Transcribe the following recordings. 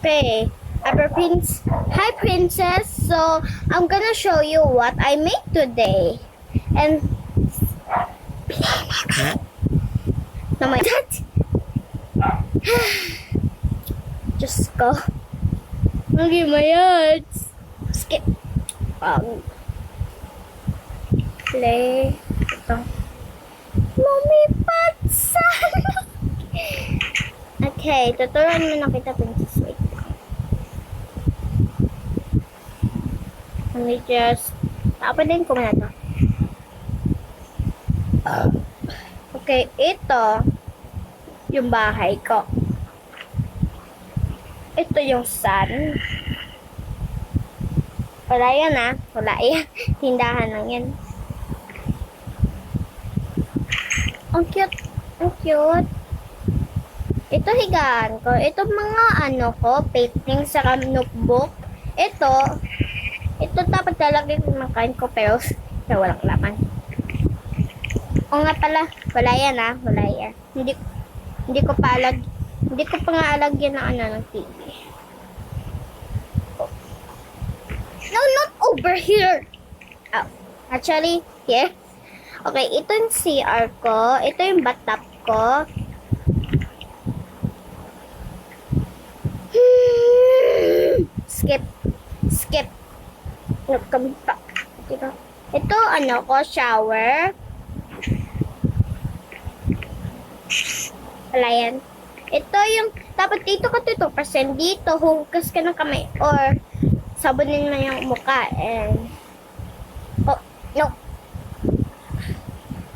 Okay. Hi, princess. So, I'm gonna show you what I made today. And, oh my God. Just go. Okay, my yards. Skip. Play. Ito. Mommy, patsa! Okay, tuturuan mo na kita, princess. Wait lang. Let me just... Tapadin ko muna to. Okay, ito yung bahay ko. Ito yung sun. Wala yan ah. Wala yan. Tindahan lang yan. Ang cute. Ang cute. Ito higaan ko. Ito mga ano ko, painting sa notebook. Ito dapat lalagay ko ng kain ko pero walang laman. O nga pala, wala yan ah. Wala yan. Hindi ko pa nga alagyan ng ano ng TV. No, not over here. Oh, actually, here. Okay, ito yung CR ko. Ito yung bathtub ko. Skip. No, come back. Ito, ano ko, shower. Wala yan. Ito yung, dapat dito ka 2%. Dito, hugas ka ng kamay. Or, sabunin mo yung mukha. And, oh, no.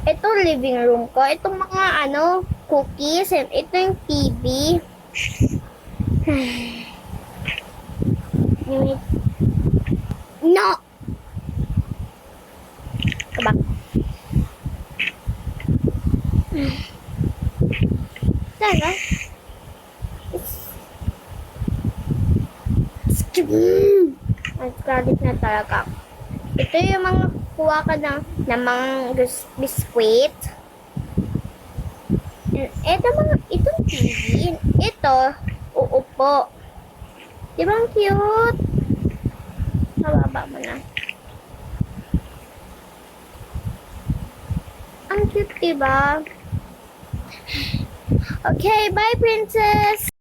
Ito, living room ko. Itong mga, cookies. And ito yung TV. No! Kabak. Tara. Nagkalit na talaga. Ito yung mga kuha ka ng mga biskwit. Itong TV. Ito, uupo. Diba ang cute? Mababa mo na. Ang cute, diba? Okay, bye, princess!